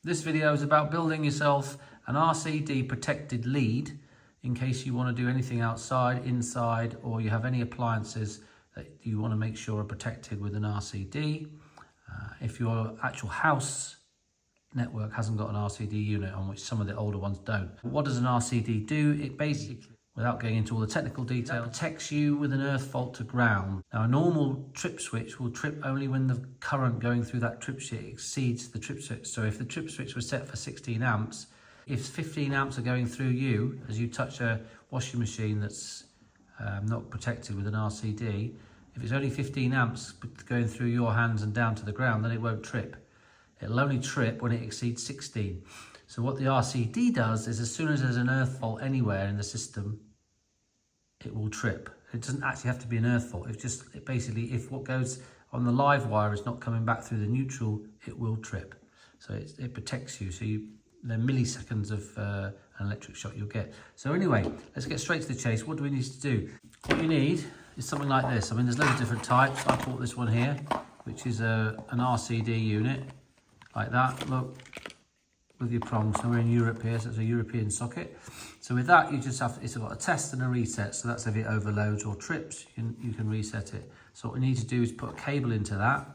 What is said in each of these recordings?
This video is about building yourself an RCD protected lead in case you want to do anything outside, inside, or you have any appliances that you want to make sure are protected with an RCD. If your actual house network hasn't got an RCD unit on, which some of the older ones don't. What does an RCD do? It basically, without going into all the technical detail, protects you with an earth fault to ground. Now, a normal trip switch will trip only when the current going through that trip switch exceeds the trip switch. So if the trip switch was set for 16 amps, if 15 amps are going through you as you touch a washing machine that's not protected with an RCD, if it's only 15 amps going through your hands and down to the ground, then it won't trip. It'll only trip when it exceeds 16. So what the RCD does is, as soon as there's an earth fault anywhere in the system, it will trip. It doesn't actually have to be an earth fault. It basically, if what goes on the live wire is not coming back through the neutral, it will trip. So it protects you. So the milliseconds of an electric shock you'll get. So anyway, let's get straight to the chase. What do we need to do? What you need is something like this. I mean, there's loads of different types. I bought this one here, which is an RCD unit, like that. Look, with your prongs. So we're in Europe here, so it's a European socket. So with that, you just have, it's got a test and a reset. So that's if it overloads or trips, you can reset it. So what we need to do is put a cable into that.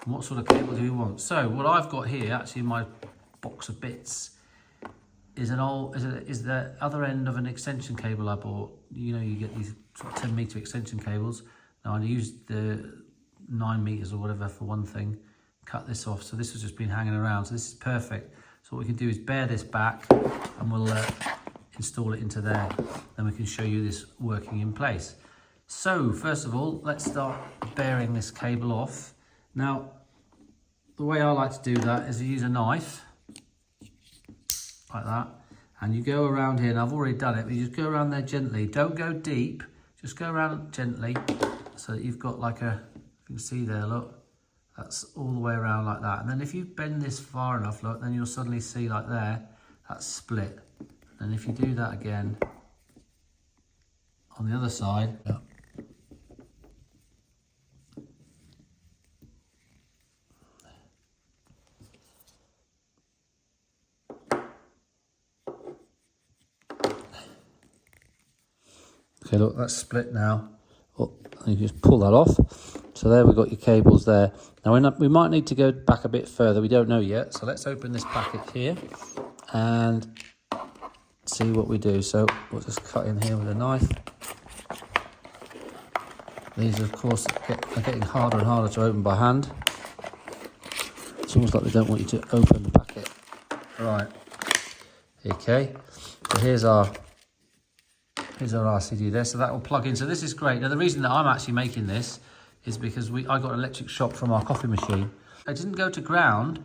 And what sort of cable do we want? So what I've got here, actually in my box of bits, is the other end of an extension cable I bought. You know, you get these sort of 10-meter extension cables. Now I used the 9 meters or whatever for one thing. Cut this off, so this has just been hanging around. So this is perfect. So what we can do is bear this back, and we'll install it into there. Then we can show you this working in place. So first of all, let's start bearing this cable off. Now, the way I like to do that is to use a knife, like that, and you go around here, and I've already done it, but you just go around there gently. Don't go deep, just go around gently, so that you've got like a, you can see there, look, that's all the way around like that. And then if you bend this far enough, look, then you'll suddenly see like there, that's split. And if you do that again, on the other side, yeah. Okay, look, that's split now. Oh, you just pull that off. So there we've got your cables there. Now we might need to go back a bit further. We don't know yet. So let's open this packet here and see what we do. So we'll just cut in here with a knife. These, of course, are getting harder and harder to open by hand. It's almost like they don't want you to open the packet. Right. Okay. So here's our RCD there, so that will plug in. So this is great. Now the reason that I'm actually making this is because I got an electric shock from our coffee machine. It didn't go to ground.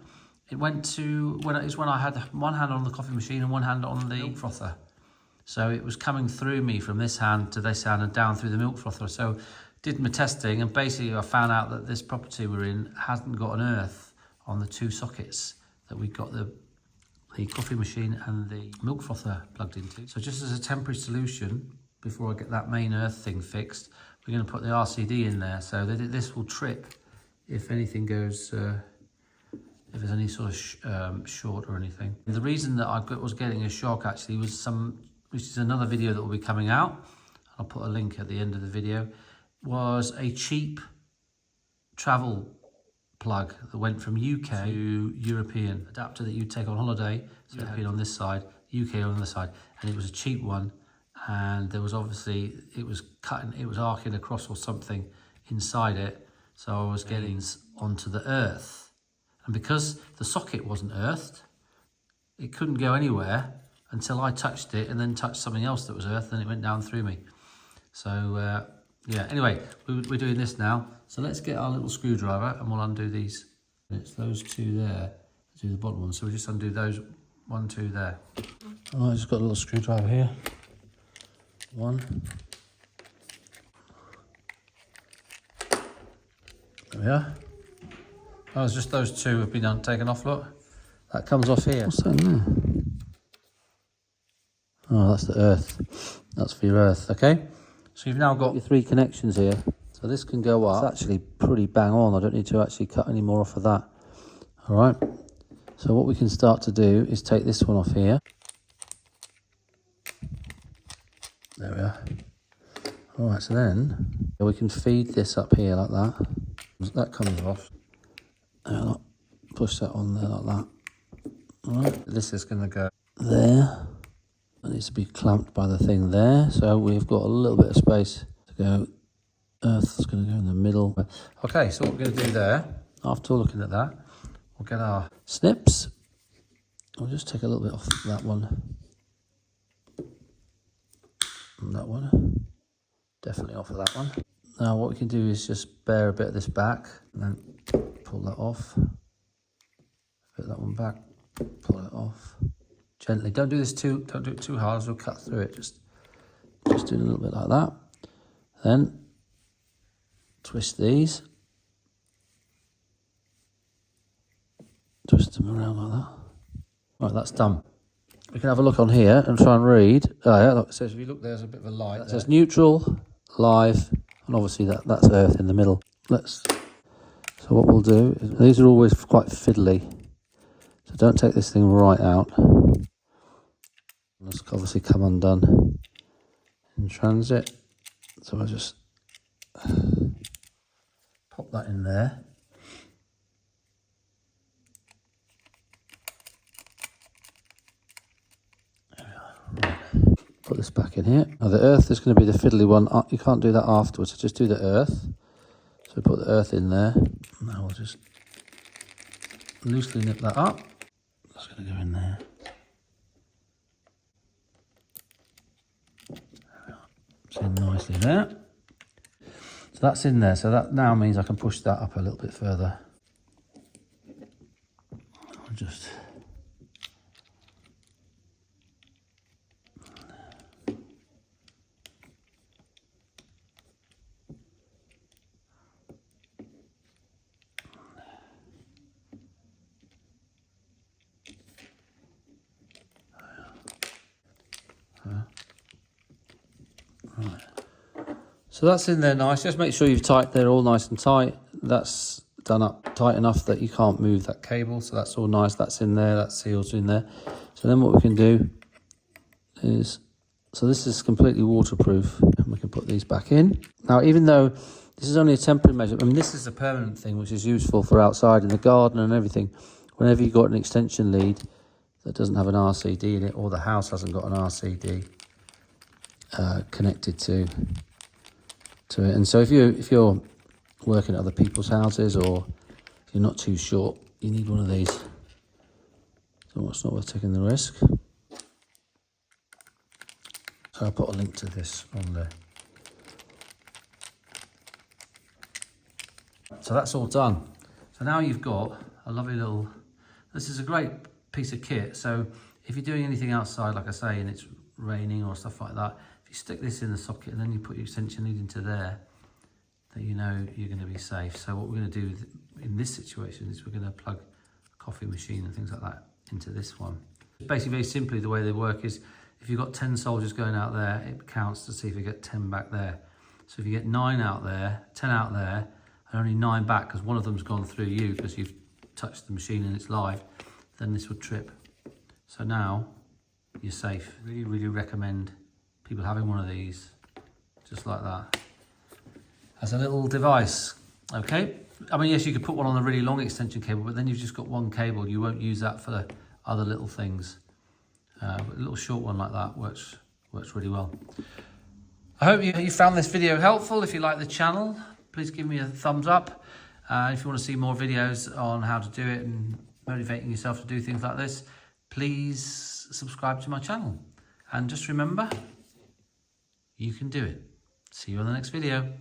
It went to when I had one hand on the coffee machine and one hand on the milk frother. So it was coming through me from this hand to this hand and down through the milk frother. So did my testing, and basically I found out that this property we're in hasn't got an earth on the two sockets that we got the coffee machine and the milk frother plugged into. So just as a temporary solution, before I get that main earth thing fixed, we're going to put the RCD in there, so that this will trip if anything goes, if there's any sort of short or anything. The reason that I was getting a shock actually was which is another video that will be coming out, I'll put a link at the end of the video, was a cheap travel plug that went from UK to European adapter that you take on holiday. So European on this side, UK on the other side, and it was a cheap one. And there was obviously, it was arcing across or something inside it. So I was getting onto the earth. And because the socket wasn't earthed, it couldn't go anywhere until I touched it and then touched something else that was earthed, and it went down through me. So yeah, anyway, we're doing this now. So let's get our little screwdriver and we'll undo these. It's those two there, do the bottom one. So we just undo those, 1, 2 there. Oh, I just got a little screwdriver here. 1. There we are. Oh, it's just those two have been taken off, look. That comes off here. What's that in there? Oh, that's the earth. That's for your earth, okay? So you've now got your 3 connections here. So this can go up. It's actually pretty bang on. I don't need to actually cut any more off of that. All right. So what we can start to do is take this one off here. There we are. All right, so then we can feed this up here like that. That comes off. And push that on there like that. All right, this is going to go there. It needs to be clamped by the thing there. So we've got a little bit of space to go. Earth is going to go in the middle. Okay, so what we're going to do there, after looking at that, we'll get our snips. We'll just take a little bit off that one. And that one. Definitely off of that one. Now what we can do is just bear a bit of this back and then pull that off. Put that one back, pull it off. Gently. Don't do it too hard, as we'll cut through it. Just do a little bit like that. Then twist these. Twist them around like that. Right, that's done. We can have a look on here and try and read. Oh yeah, look, it says if you look, there's a bit of a light. It says neutral, live, and obviously that's earth in the middle. So what we'll do is, these are always quite fiddly, so don't take this thing right out. It's obviously come undone in transit. So I'll just pop that in there. Right. Put this back in here. Now the earth is going to be the fiddly one. You can't do that afterwards, so just do the earth. So put the earth in there. Now we'll just loosely nip that up. That's going to go in there. It's in nicely there. So that's in there. So that now means I can push that up a little bit further. I'll just right. So that's in there nice. Just make sure you've tightened, they're all nice and tight. That's done up tight enough that you can't move that cable. So that's all nice. That's in there. That seal's in there. So then what we can do is, so this is completely waterproof. And we can put these back in. Now, even though this is only a temporary measure, I mean, this is a permanent thing, which is useful for outside in the garden and everything. Whenever you've got an extension lead that doesn't have an RCD in it, or the house hasn't got an RCD connected to it, and so if you're working at other people's houses, or if you're not too short, you need one of these. So it's not worth taking the risk. So I'll put a link to this on there. So that's all done. So now you've got a lovely little, this is a great piece of kit. So if you're doing anything outside, like I say, and it's raining or stuff like that, if you stick this in the socket and then you put your extension lead into there, then you know you're going to be safe. So what we're going to do in this situation is we're going to plug a coffee machine and things like that into this one. Basically, very simply, the way they work is if you've got 10 soldiers going out there, it counts to see if you get 10 back there. So if you get 9 out there, 10 out there, and only 9 back because one of them's gone through you because you've touched the machine and it's live, then this would trip. So now you're safe. Really, really recommend people having one of these, just like that, as a little device. Okay, I mean, yes, you could put one on a really long extension cable, but then you've just got one cable. You won't use that for the other little things. But a little short one like that works really well. I hope you found this video helpful. If you like the channel, please give me a thumbs up. If you want to see more videos on how to do it and motivating yourself to do things like this, please subscribe to my channel. And just remember, you can do it. See you on the next video.